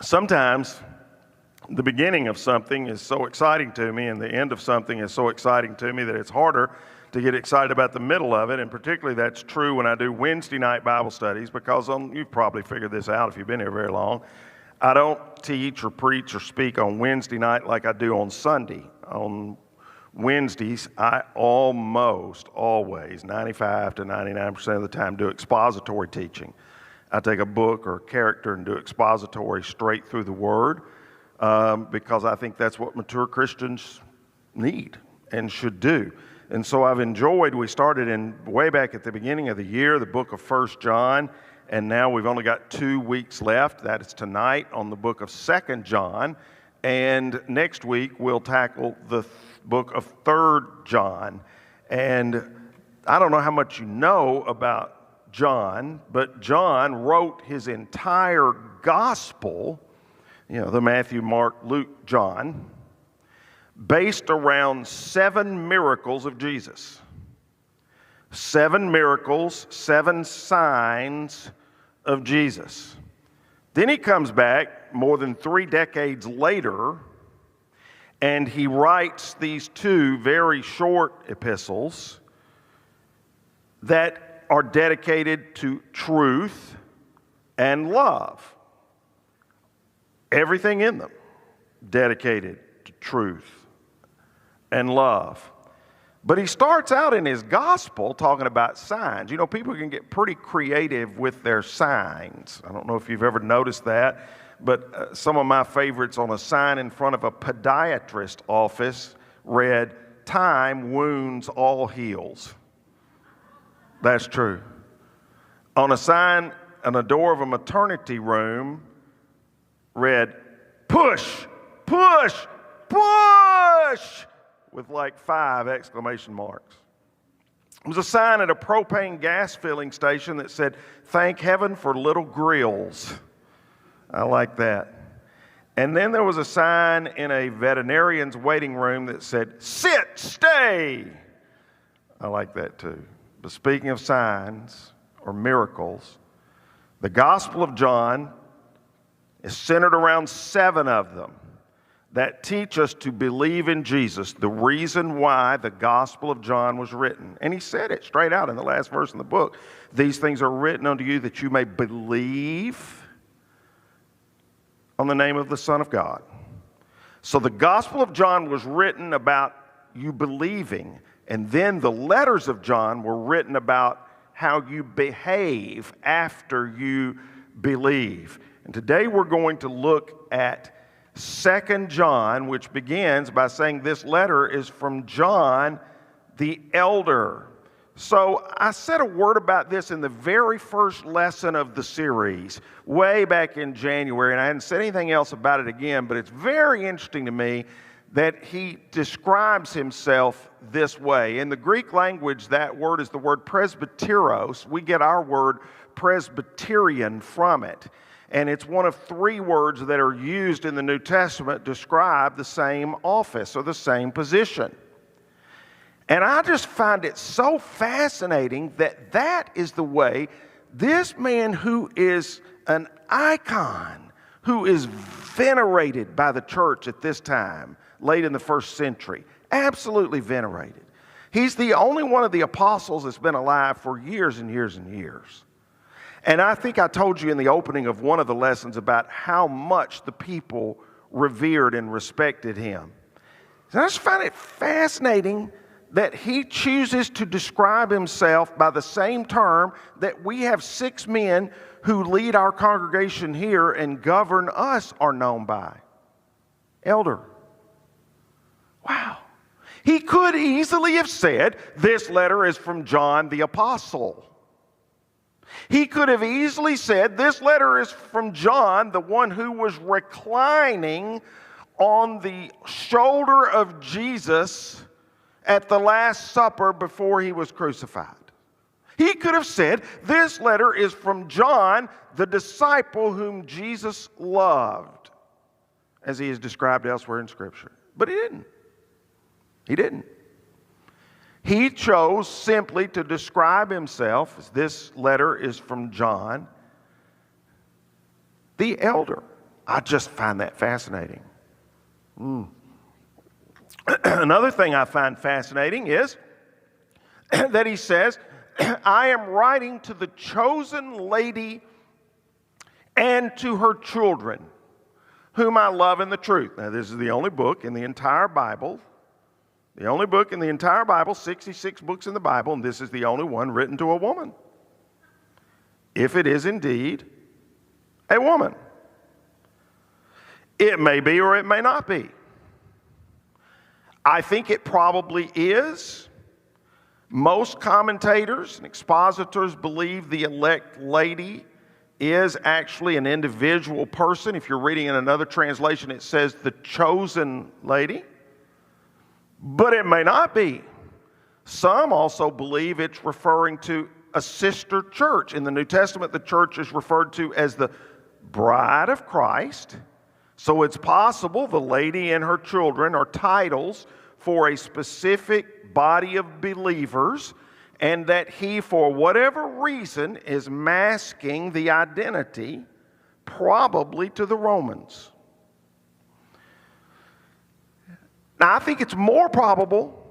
Sometimes the beginning of something is so exciting to me and the end of something is so exciting to me that it's harder to get excited about the middle of it. And particularly that's true when I do Wednesday night Bible studies, because you've probably figured this out if you've been here very long. I don't teach or preach or speak on Wednesday night like I do on Sunday. On Wednesdays, I almost always, 95 to 99% of the time, do expository teaching. I take a book or a character and do expository straight through the Word, because I think that's what mature Christians need and should do. And so I've enjoyed, we started way back at the beginning of the year, the book of 1 John, and now we've only got 2 weeks left. That is tonight on the book of 2 John, and next week we'll tackle the book of 3 John. And I don't know how much you know about John, but John wrote his entire gospel, the Matthew, Mark, Luke, John, based around 7 miracles of Jesus. 7 miracles, 7 signs of Jesus. Then he comes back more than 3 decades later, and he writes these 2 very short epistles that are dedicated to truth and love. Everything in them dedicated to truth and love. But he starts out in his gospel talking about signs. People can get pretty creative with their signs. I don't know if you've ever noticed that, but some of my favorites on a sign in front of a podiatrist office read, "Time wounds all heals." That's true. On a sign on a door of a maternity room read, "Push, push, push," with like 5 exclamation marks. There was a sign at a propane gas filling station that said, "Thank heaven for little grills." I like that. And then there was a sign in a veterinarian's waiting room that said, "Sit, stay." I like that too. But speaking of signs or miracles, the Gospel of John is centered around 7 of them that teach us to believe in Jesus, the reason why the Gospel of John was written. And he said it straight out in the last verse in the book. "These things are written unto you that you may believe on the name of the Son of God." So the Gospel of John was written about you believing, and then the letters of John were written about how you behave after you believe. And today we're going to look at 2 John, which begins by saying this letter is from John the elder. So I said a word about this in the very first lesson of the series, way back in January, and I hadn't said anything else about it again, but it's very interesting to me that he describes himself this way. In the Greek language, that word is the word presbyteros. We get our word Presbyterian from it. And it's one of 3 words that are used in the New Testament to describe the same office or the same position. And I just find it so fascinating that that is the way this man, who is an icon, who is venerated by the church at this time, late in the 1st century, absolutely venerated. He's the only one of the apostles that's been alive for years and years and years. And I think I told you in the opening of one of the lessons about how much the people revered and respected him. And I just find it fascinating that he chooses to describe himself by the same term that we have 6 men who lead our congregation here and govern us are known by. Elder. Wow. He could easily have said, "This letter is from John the Apostle." He could have easily said, "This letter is from John, the one who was reclining on the shoulder of Jesus at the Last Supper before he was crucified." He could have said, "This letter is from John, the disciple whom Jesus loved," as he is described elsewhere in Scripture. But he didn't. He didn't. He chose simply to describe himself, as this letter is from John, the elder. I just find that fascinating. Another thing I find fascinating is that he says, I am writing to the chosen lady and to her children, whom I love in the truth. Now, this is the only book in the entire Bible. The only book in the entire Bible, 66 books in the Bible, and this is the only one written to a woman. If it is indeed a woman. It may be or it may not be. I think it probably is. Most commentators and expositors believe the elect lady is actually an individual person. If you're reading in another translation, it says the chosen lady. But it may not be. Some also believe it's referring to a sister church. In the New Testament, the church is referred to as the bride of Christ. So it's possible the lady and her children are titles for a specific body of believers, and that he, for whatever reason, is masking the identity, probably to the Romans. Now, I think it's more probable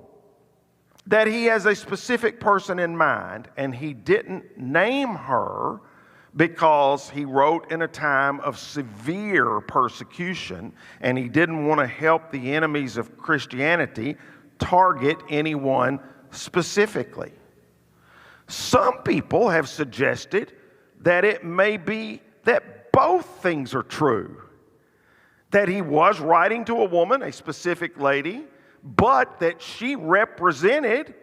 that he has a specific person in mind, and he didn't name her because he wrote in a time of severe persecution, and he didn't want to help the enemies of Christianity target anyone specifically. Some people have suggested that it may be that both things are true. That he was writing to a woman, a specific lady, but that she represented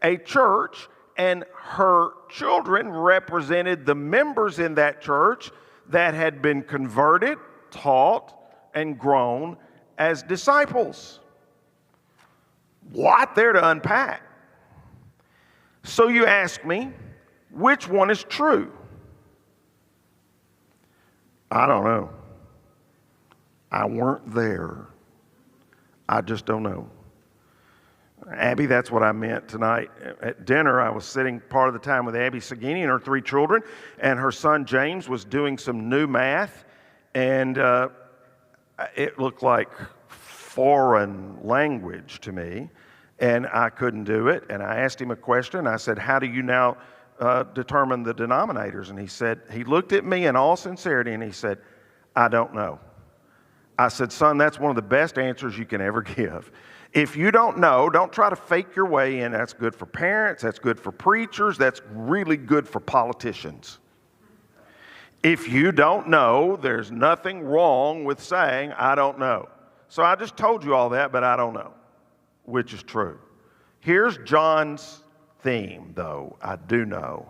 a church and her children represented the members in that church that had been converted, taught, and grown as disciples. Lot there to unpack. So you ask me, which one is true? I don't know. I weren't there. I just don't know. Abby, that's what I meant tonight. At dinner, I was sitting part of the time with Abby Sagini and her 3 children, and her son James was doing some new math, and it looked like foreign language to me, and I couldn't do it. And I asked him a question. I said, how do you now determine the denominators? And he said, he looked at me in all sincerity, and he said, I don't know. I said, son, that's one of the best answers you can ever give. If you don't know, don't try to fake your way in. That's good for parents. That's good for preachers. That's really good for politicians. If you don't know, there's nothing wrong with saying, I don't know. So I just told you all that, but I don't know, which is true. Here's John's theme, though. I do know.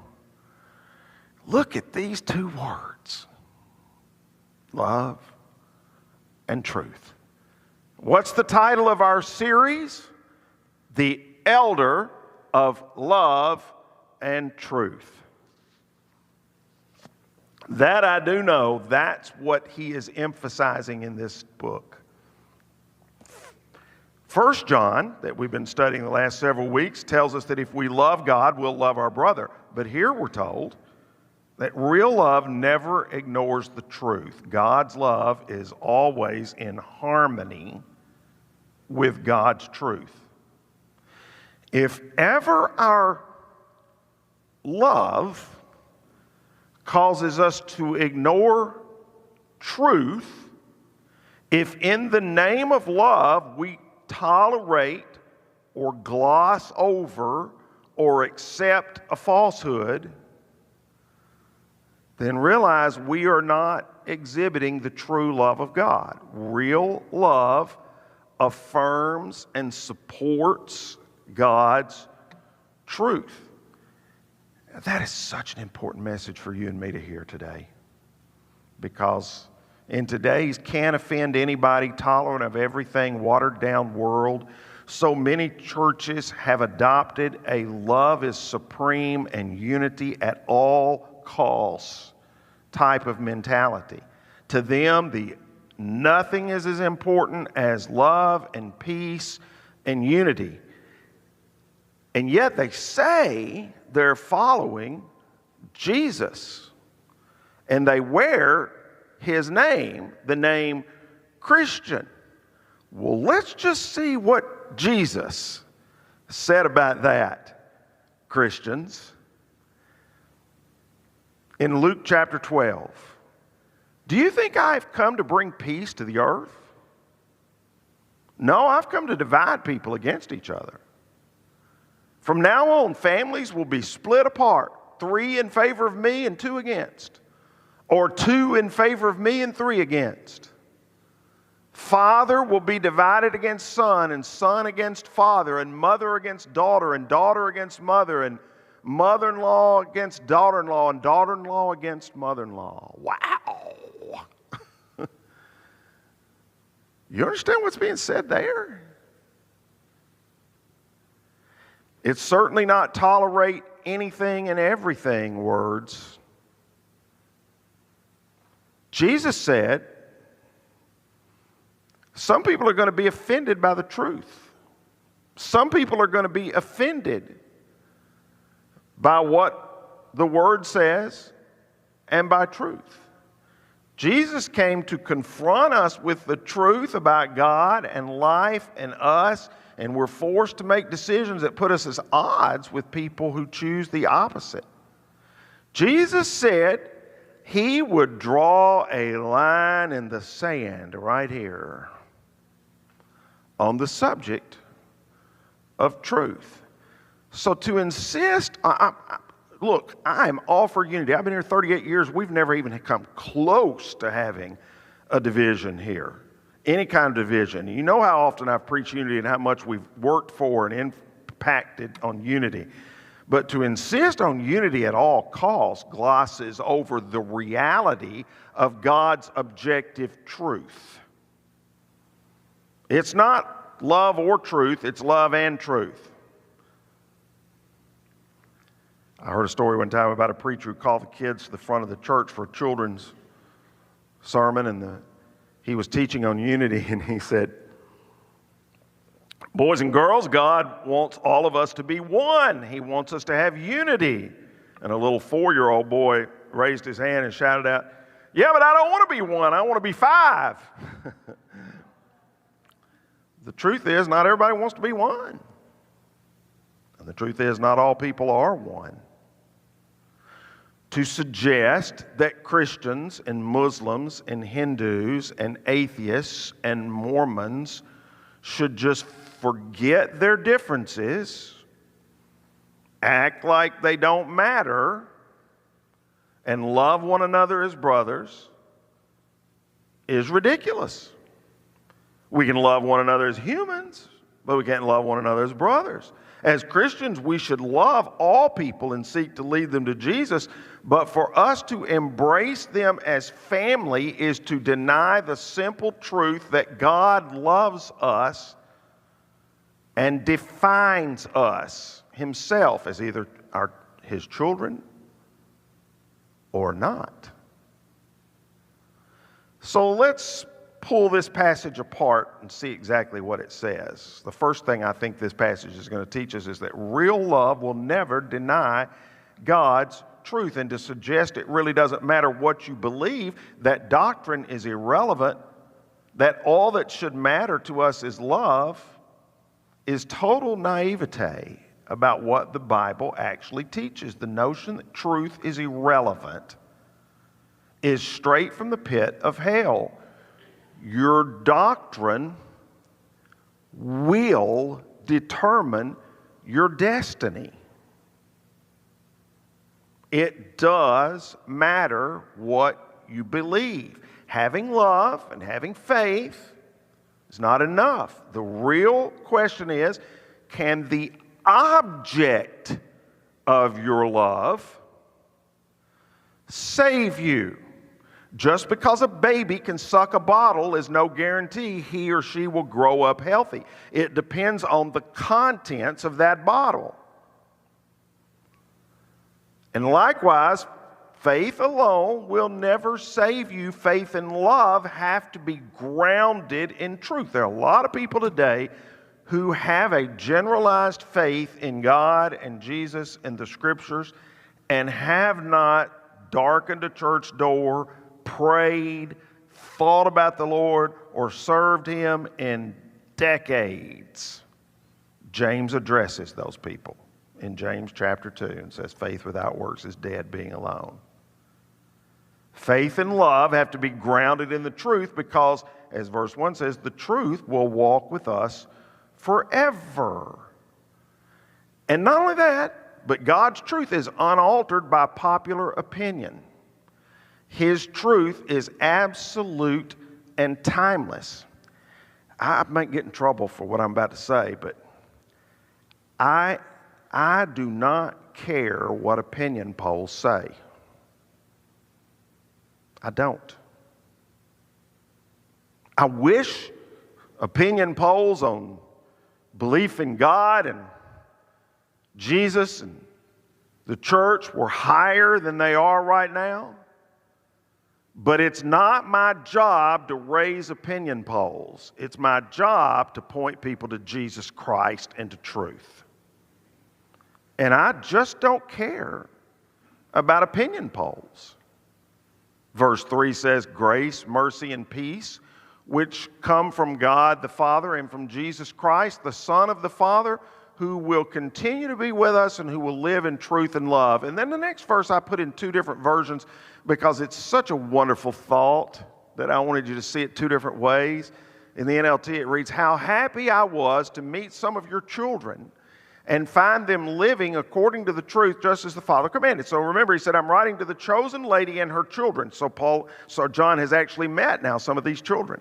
Look at these 2 words. Love and truth. What's the title of our series? The Elder of Love and Truth. That I do know, that's what he is emphasizing in this book. 1 John, that we've been studying the last several weeks, tells us that if we love God, we'll love our brother. But here we're told that real love never ignores the truth. God's love is always in harmony with God's truth. If ever our love causes us to ignore truth, if in the name of love we tolerate or gloss over or accept a falsehood, then realize we are not exhibiting the true love of God. Real love affirms and supports God's truth. That is such an important message for you and me to hear today. Because in today's can't offend anybody, tolerant of everything, watered down world, so many churches have adopted a love is supreme and unity at all costs type of mentality. To them, nothing is as important as love and peace and unity. And yet they say they're following Jesus. And they wear his name, the name Christian. Well, let's just see what Jesus said about that, Christians. In Luke chapter 12, do you think I've come to bring peace to the earth? No, I've come to divide people against each other. From now on, families will be split apart, 3 in favor of me and 2 against, or 2 in favor of me and 3 against. Father will be divided against son, and son against father, and mother against daughter, and daughter against mother, and mother-in-law against daughter-in-law, and daughter-in-law against mother-in-law. Wow! You understand what's being said there? It's certainly not tolerate anything and everything words. Jesus said, some people are going to be offended by the truth. Some people are going to be offended by what the Word says and by truth. Jesus came to confront us with the truth about God and life and us, and we're forced to make decisions that put us at odds with people who choose the opposite. Jesus said he would draw a line in the sand right here on the subject of truth. So to insist, look, I'm all for unity. I've been here 38 years. We've never even come close to having a division here, any kind of division. You know how often I've preached unity and how much we've worked for and impacted on unity. But to insist on unity at all costs glosses over the reality of God's objective truth. It's not love or truth, it's love and truth. I heard a story one time about a preacher who called the kids to the front of the church for a children's sermon, and he was teaching on unity, and he said, boys and girls, God wants all of us to be one. He wants us to have unity. And a little 4-year-old boy raised his hand and shouted out, yeah, but I don't want to be one. I want to be 5. The truth is, not everybody wants to be one. And the truth is, not all people are one. To suggest that Christians and Muslims and Hindus and atheists and Mormons should just forget their differences, act like they don't matter, and love one another as brothers is ridiculous. We can love one another as humans, but we can't love one another as brothers. As Christians, we should love all people and seek to lead them to Jesus, but for us to embrace them as family is to deny the simple truth that God loves us and defines us himself as either his children or not. So let's pull this passage apart and see exactly what it says. The first thing I think this passage is going to teach us is that real love will never deny God's truth. And to suggest it really doesn't matter what you believe, that doctrine is irrelevant, that all that should matter to us is love, is total naivete about what the Bible actually teaches. The notion that truth is irrelevant is straight from the pit of hell. Your doctrine will determine your destiny. It does matter what you believe. Having love and having faith is not enough. The real question is, can the object of your love save you? Just because a baby can suck a bottle is no guarantee he or she will grow up healthy. It depends on the contents of that bottle. And likewise, faith alone will never save you. Faith and love have to be grounded in truth. There are a lot of people today who have a generalized faith in God and Jesus and the Scriptures and have not darkened a church door, prayed, thought about the Lord, or served Him in decades. James addresses those people in James chapter 2 and says, faith without works is dead, being alone. Faith and love have to be grounded in the truth because, as verse 1 says, the truth will walk with us forever. And not only that, but God's truth is unaltered by popular opinion. His truth is absolute and timeless. I might get in trouble for what I'm about to say, but I do not care what opinion polls say. I don't. I wish opinion polls on belief in God and Jesus and the church were higher than they are right now. But it's not my job to raise opinion polls. It's my job to point people to Jesus Christ and to truth. And I just don't care about opinion polls. Verse 3 says, grace, mercy, and peace, which come from God the Father and from Jesus Christ, the Son of the Father, who will continue to be with us and who will live in truth and love. And then the next verse I put in two different versions because it's such a wonderful thought that I wanted you to see it two different ways. In the NLT it reads, how happy I was to meet some of your children and find them living according to the truth just as the Father commanded. So remember, he said, I'm writing to the chosen lady and her children. So John has actually met now some of these children.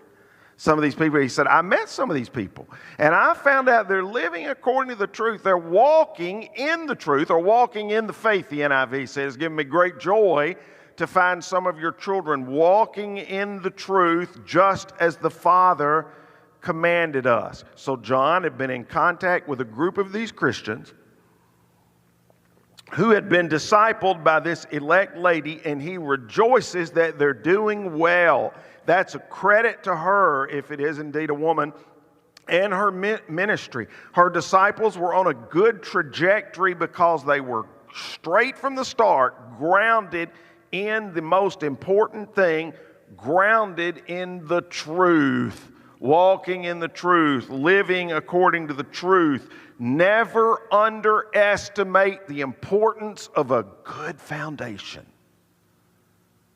Some of these people, he said, I met some of these people. And I found out they're living according to the truth. They're walking in the truth or walking in the faith, the NIV says. It's given me great joy to find some of your children walking in the truth just as the Father commanded us. So John had been in contact with a group of these Christians who had been discipled by this elect lady, and he rejoices that they're doing well. That's a credit to her, if it is indeed a woman, and her ministry. Her disciples were on a good trajectory because they were straight from the start, grounded in the most important thing, grounded in the truth. Walking in the truth, living according to the truth. Never underestimate the importance of a good foundation.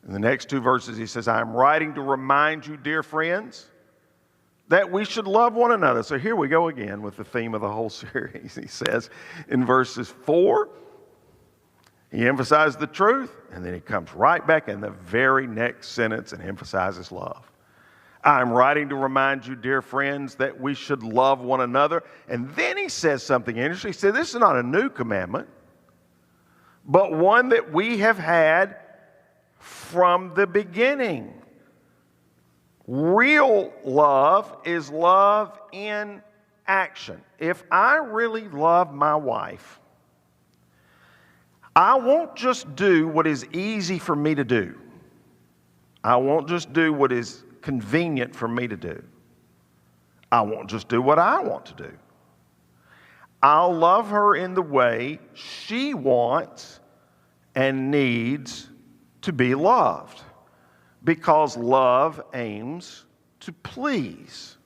In the next two verses, he says, I am writing to remind you, dear friends, that we should love one another. So here we go again with the theme of the whole series. He says in verses 4, he emphasizes the truth, and then he comes right back in the very next sentence and emphasizes love. I'm writing to remind you, dear friends, that we should love one another. And then he says something interesting. He said, this is not a new commandment, but one that we have had from the beginning. Real love is love in action. If I really love my wife, I won't just do what is easy for me to do. I won't just do what is convenient for me to do. I won't just do what I want to do. I'll love her in the way she wants and needs to be loved, because love aims to please.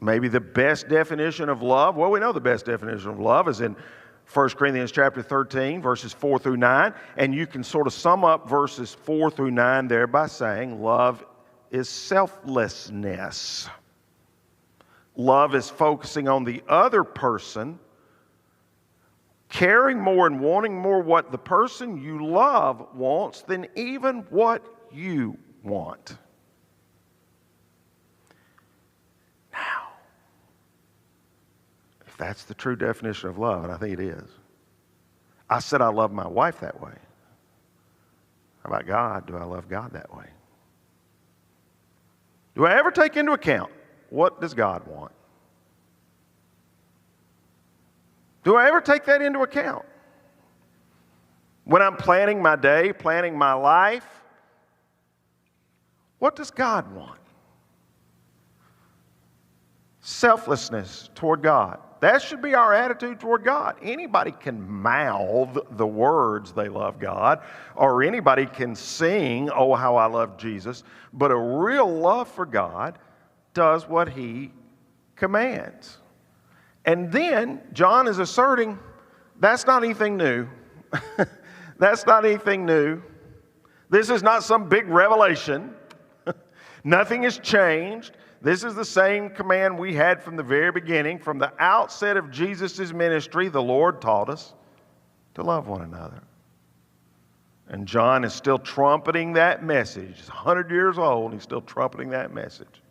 Maybe the best definition of love, well, we know the best definition of love is in 1 Corinthians chapter 13, verses 4 through 9, and you can sort of sum up verses 4 through 9 there by saying love is selflessness. Love is focusing on the other person, caring more and wanting more what the person you love wants than even what you want. Now, if that's the true definition of love, and I think it is, I said I love my wife that way. How about God? Do I love God that way? Do I ever take into account what does God want? Do I ever take that into account? When I'm planning my day, planning my life, what does God want? Selflessness toward God. That should be our attitude toward God. Anybody can mouth the words they love God, or anybody can sing, "Oh, how I love Jesus," but a real love for God does what He commands. And then John is asserting that's not anything new. That's not anything new. This is not some big revelation. Nothing has changed. This is the same command we had from the very beginning. From the outset of Jesus' ministry, the Lord taught us to love one another. And John is still trumpeting that message. He's 100 years old, and he's still trumpeting that message.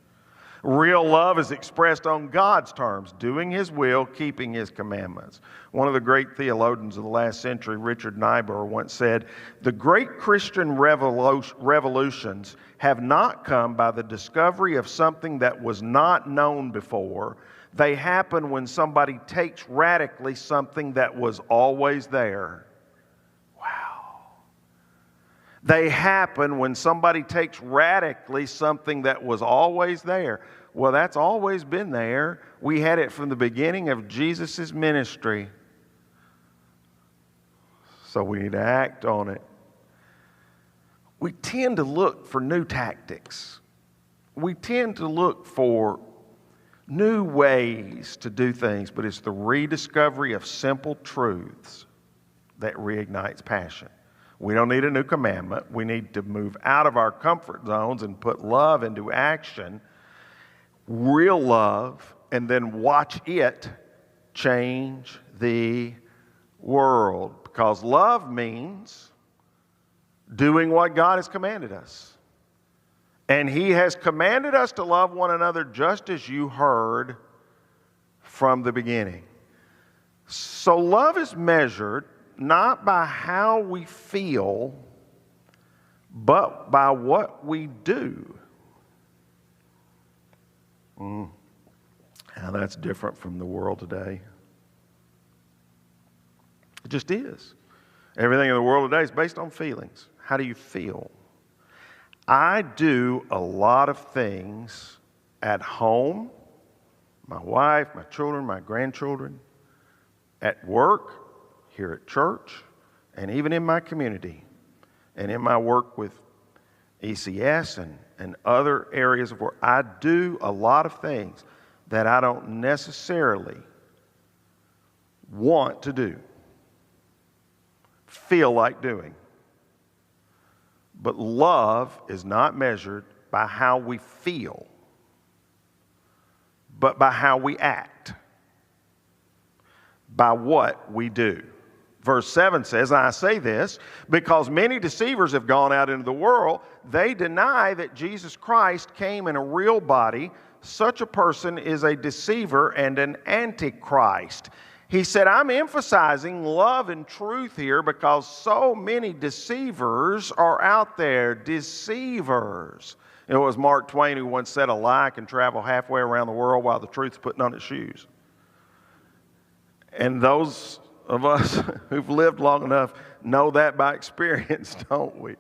Real love is expressed on God's terms, doing His will, keeping His commandments. One of the great theologians of the last century, Richard Niebuhr, once said, "The great Christian revolutions have not come by the discovery of something that was not known before. They happen when somebody takes radically something that was always there." They happen when somebody takes radically something that was always there. Well, that's always been there. We had it from the beginning of Jesus' ministry. So we need to act on it. We tend to look for new tactics. We tend to look for new ways to do things, but it's the rediscovery of simple truths that reignites passion. We don't need a new commandment. We need to move out of our comfort zones and put love into action, real love, and then watch it change the world. Because love means doing what God has commanded us. And He has commanded us to love one another just as you heard from the beginning. So love is measured not by how we feel, but by what we do. Now that's different from the world today. It just is. Everything in the world today is based on feelings. How do you feel? I do a lot of things at home, my wife, my children, my grandchildren, at work, here at church, and even in my community, and in my work with ECS and other areas of work. I do a lot of things that I don't necessarily want to do, feel like doing. But love is not measured by how we feel, but by how we act, by what we do. Verse 7 says, "And I say this because many deceivers have gone out into the world. They deny that Jesus Christ came in a real body. Such a person is a deceiver and an antichrist." He said, I'm emphasizing love and truth here because so many deceivers are out there. Deceivers. It was Mark Twain who once said, "A lie can travel halfway around the world while the truth's putting on its shoes." And those of us who've lived long enough know that by experience, don't we?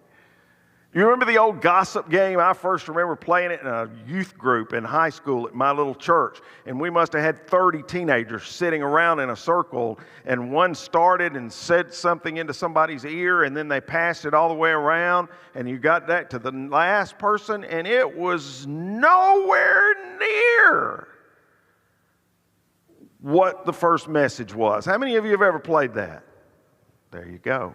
You remember the old gossip game? I first remember playing it in a youth group in high school at my little church. And we must have had 30 teenagers sitting around in a circle. And one started and said something into somebody's ear, and then they passed it all the way around. And you got that to the last person, and it was nowhere near what the first message was. How many of you have ever played that? There you go.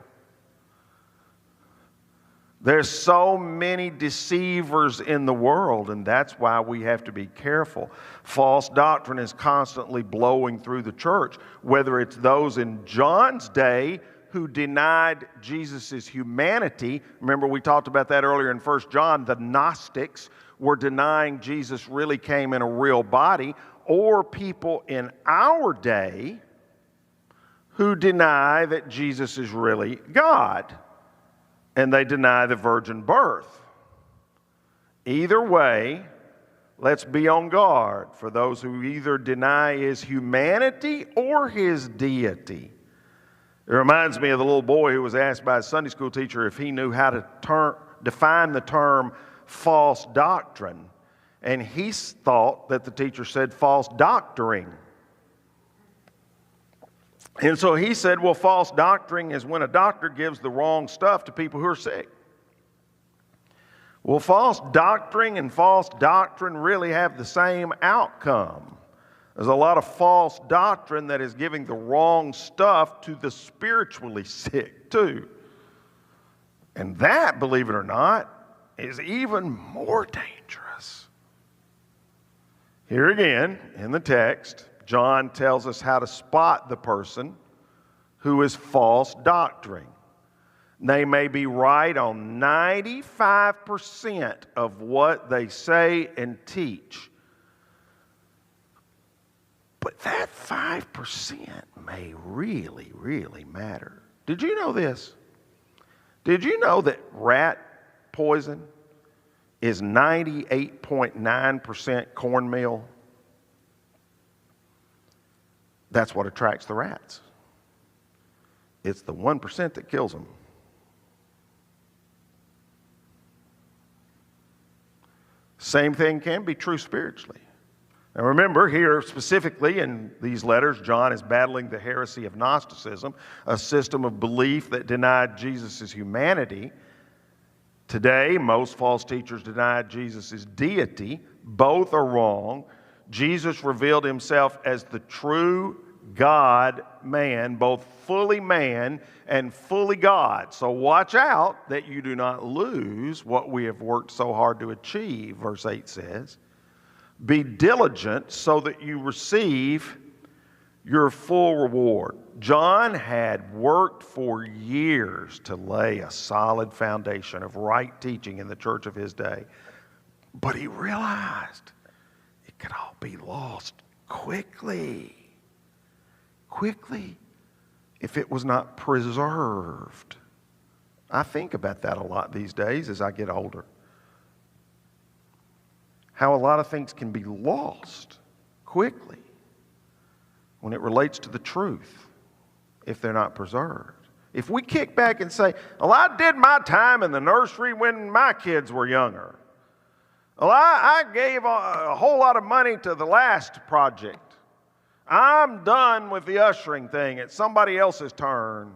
There's so many deceivers in the world, and that's why we have to be careful. False doctrine is constantly blowing through the church, whether it's those in John's day who denied Jesus' humanity. Remember, we talked about that earlier in 1 John. The Gnostics were denying Jesus really came in a real body, or people in our day who deny that Jesus is really God, and they deny the virgin birth. Either way, let's be on guard for those who either deny His humanity or His deity. It reminds me of the little boy who was asked by his Sunday school teacher if he knew how to define the term false doctrine. And he thought that the teacher said false doctoring. And so he said, well, false doctrine is when a doctor gives the wrong stuff to people who are sick. Well, false doctrine and false doctrine really have the same outcome. There's a lot of false doctrine that is giving the wrong stuff to the spiritually sick too. And that, believe it or not, is even more dangerous. Here again, in the text, John tells us how to spot the person who is false doctrine. They may be right on 95% of what they say and teach. But that 5% may really, really matter. Did you know this? Did you know that rat poison is 98.9% cornmeal? That's what attracts the rats. It's the 1% that kills them. Same thing can be true spiritually. Now remember, here specifically in these letters, John is battling the heresy of Gnosticism, a system of belief that denied Jesus' humanity. Today, most false teachers deny Jesus' deity. Both are wrong. Jesus revealed himself as the true God-man, both fully man and fully God. So watch out that you do not lose what we have worked so hard to achieve, verse 8 says. Be diligent so that you receive your full reward. John had worked for years to lay a solid foundation of right teaching in the church of his day. But he realized it could all be lost quickly if it was not preserved. I think about that a lot these days as I get older. How a lot of things can be lost quickly when it relates to the truth if they're not preserved. If we kick back and say, well, I did my time in the nursery when my kids were younger. Well, I gave a whole lot of money to the last project. I'm done with the ushering thing. It's somebody else's turn.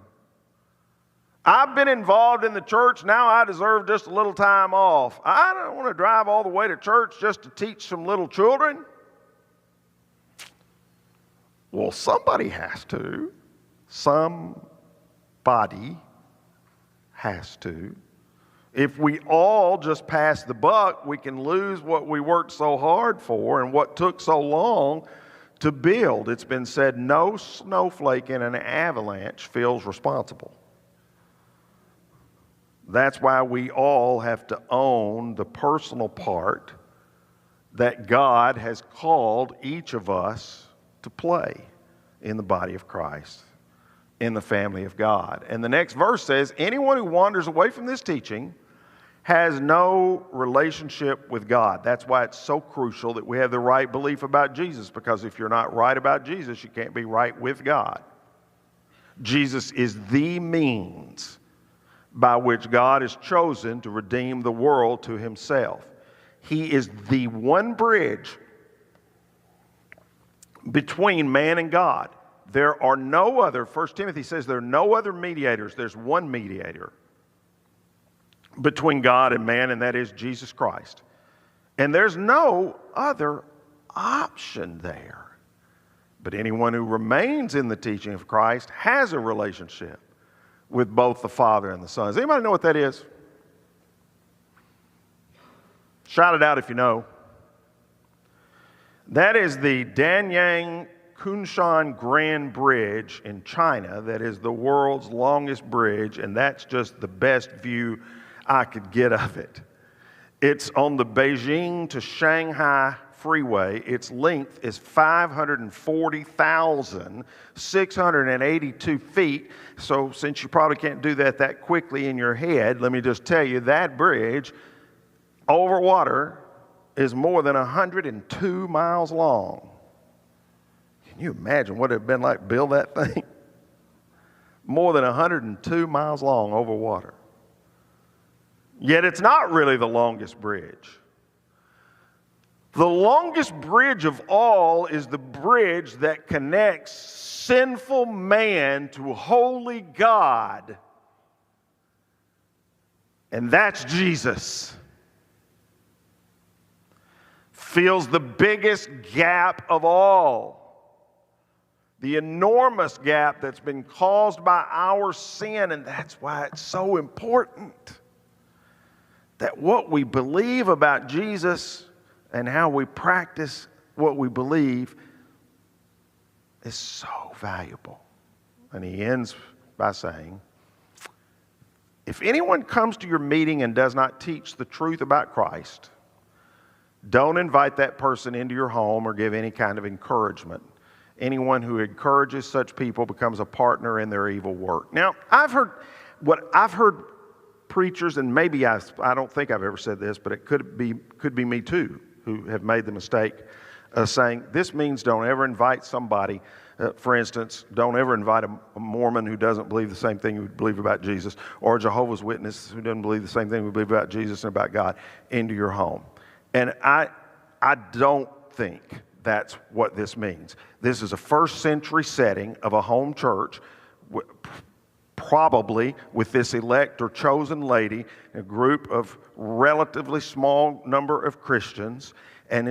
I've been involved in the church. Now I deserve just a little time off. I don't want to drive all the way to church just to teach some little children. Well, somebody has to. Somebody has to. If we all just pass the buck, we can lose what we worked so hard for and what took so long to build. It's been said no snowflake in an avalanche feels responsible. That's why we all have to own the personal part that God has called each of us to play in the body of Christ, in the family of God. And the next verse says, anyone who wanders away from this teaching has no relationship with God. That's why it's so crucial that we have the right belief about Jesus, because if you're not right about Jesus, you can't be right with God. Jesus is the means by which God has chosen to redeem the world to himself. He is the one bridge between man and God. There are no other, 1 Timothy says there are no other mediators. There's one mediator between God and man, and that is Jesus Christ. And there's no other option there. But anyone who remains in the teaching of Christ has a relationship with both the Father and the Son. Does anybody know what that is? Shout it out if you know. That is the Danyang Kunshan Grand Bridge in China. That is the world's longest bridge, and that's just the best view I could get of it. It's on the Beijing to Shanghai freeway. Its length is 540,682 feet. So since you probably can't do that quickly in your head, let me just tell you that bridge over water is more than 102 miles long. Can you imagine what it would have been like to build that thing? More than 102 miles long over water. Yet it's not really the longest bridge. The longest bridge of all is the bridge that connects sinful man to holy God. And that's Jesus. Fills the biggest gap of all. The enormous gap that's been caused by our sin, and that's why it's so important that what we believe about Jesus and how we practice what we believe is so valuable. And he ends by saying, if anyone comes to your meeting and does not teach the truth about Christ, don't invite that person into your home or give any kind of encouragement. Anyone who encourages such people becomes a partner in their evil work. Now, I've heard preachers, and maybe I don't think I've ever said this, but it could be me too, who have made the mistake of saying this means don't ever invite somebody. For instance, don't ever invite a Mormon who doesn't believe the same thing you believe about Jesus, or a Jehovah's Witness who doesn't believe the same thing we believe about Jesus and about God into your home. And I don't think that's what this means. This is a first century setting of a home church, probably with this elect or chosen lady, a group of relatively small number of Christians. And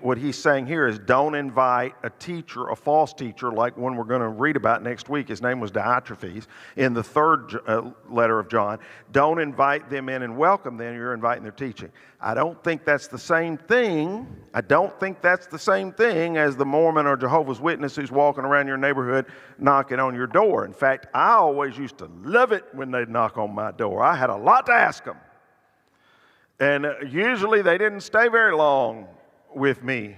what he's saying here is don't invite a teacher, a false teacher, like one we're going to read about next week. His name was Diotrephes in the third letter of John. Don't invite them in and welcome them. You're inviting their teaching. I don't think that's the same thing. I don't think that's the same thing as the Mormon or Jehovah's Witness who's walking around your neighborhood knocking on your door. In fact, I always used to love it when they'd knock on my door. I had a lot to ask them. And usually they didn't stay very long with me.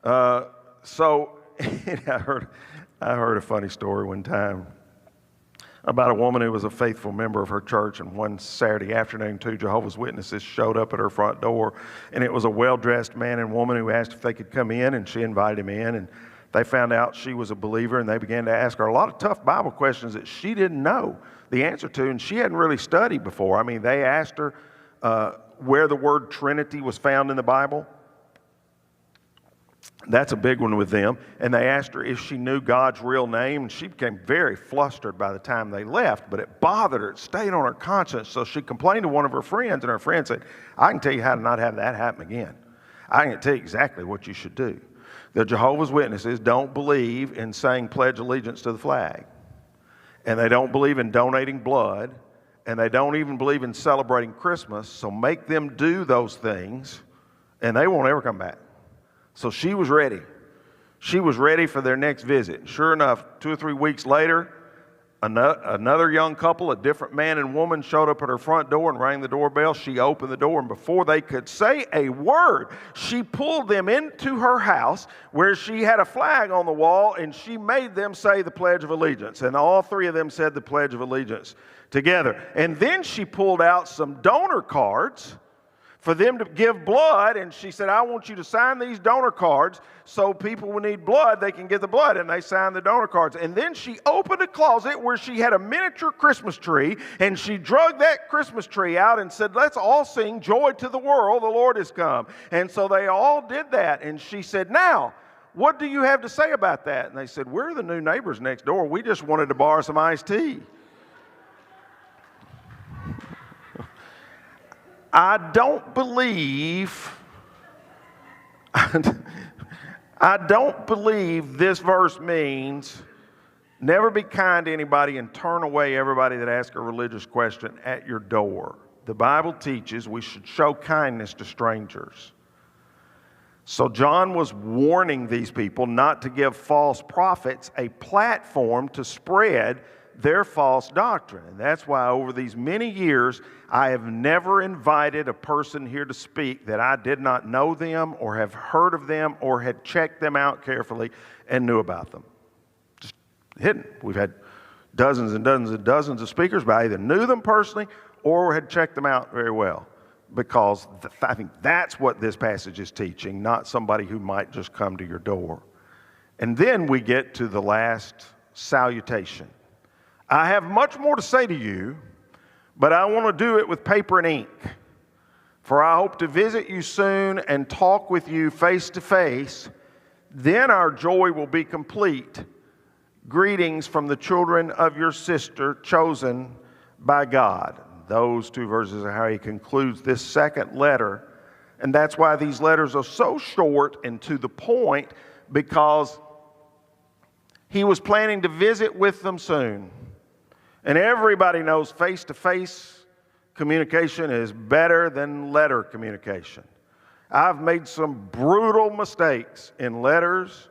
So I heard a funny story one time about a woman who was a faithful member of her church, and one Saturday afternoon, 2 Jehovah's Witnesses showed up at her front door, and it was a well-dressed man and woman who asked if they could come in, and she invited him in, and they found out she was a believer, and they began to ask her a lot of tough Bible questions that she didn't know the answer to, and she hadn't really studied before. I mean, they asked her where the word Trinity was found in the Bible. That's a big one with them. And they asked her if she knew God's real name, and she became very flustered by the time they left, but it bothered her. It stayed on her conscience. So she complained to one of her friends, and her friend said, I can tell you how to not have that happen again. I can tell you exactly what you should do. The Jehovah's Witnesses don't believe in saying pledge allegiance to the flag, and they don't believe in donating blood, and they don't even believe in celebrating Christmas, so make them do those things, and they won't ever come back. So she was ready. She was ready for their next visit. Sure enough, 2 or 3 weeks later, another young couple, a different man and woman, showed up at her front door and rang the doorbell. She opened the door, and before they could say a word, she pulled them into her house where she had a flag on the wall, and she made them say the Pledge of Allegiance. And all 3 of them said the Pledge of Allegiance together. And then she pulled out some donor cards for them to give blood, and she said, I want you to sign these donor cards so people who need blood, they can get the blood, and they signed the donor cards. And then she opened a closet where she had a miniature Christmas tree, and she drug that Christmas tree out and said, let's all sing Joy to the World, the Lord has come. And so they all did that, and she said, now, what do you have to say about that? And they said, we're the new neighbors next door. We just wanted to borrow some iced tea. I don't believe this verse means never be kind to anybody and turn away everybody that asks a religious question at your door. The Bible teaches we should show kindness to strangers. So John was warning these people not to give false prophets a platform to spread their false doctrine. And that's why over these many years, I have never invited a person here to speak that I did not know them or have heard of them or had checked them out carefully and knew about them. Just hidden. We've had dozens and dozens and dozens of speakers, but I either knew them personally or had checked them out very well, because I think that's what this passage is teaching, not somebody who might just come to your door. And then we get to the last salutation. I have much more to say to you, but I want to do it with paper and ink. For I hope to visit you soon and talk with you face to face. Then our joy will be complete. Greetings from the children of your sister, chosen by God. Those two verses are how he concludes this second letter. And that's why these letters are so short and to the point, because he was planning to visit with them soon. And everybody knows face-to-face communication is better than letter communication. I've made some brutal mistakes in letters,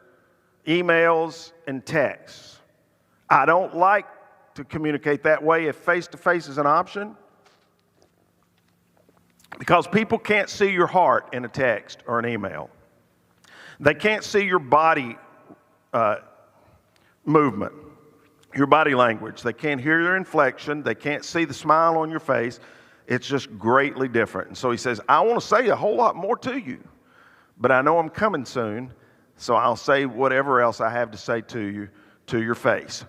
emails, and texts. I don't like to communicate that way if face-to-face is an option, because people can't see your heart in a text or an email. They can't see your body movement, your body language. They can't hear your inflection. They can't see the smile on your face. It's just greatly different. And so he says, I want to say a whole lot more to you, but I know I'm coming soon, so I'll say whatever else I have to say to you to your face.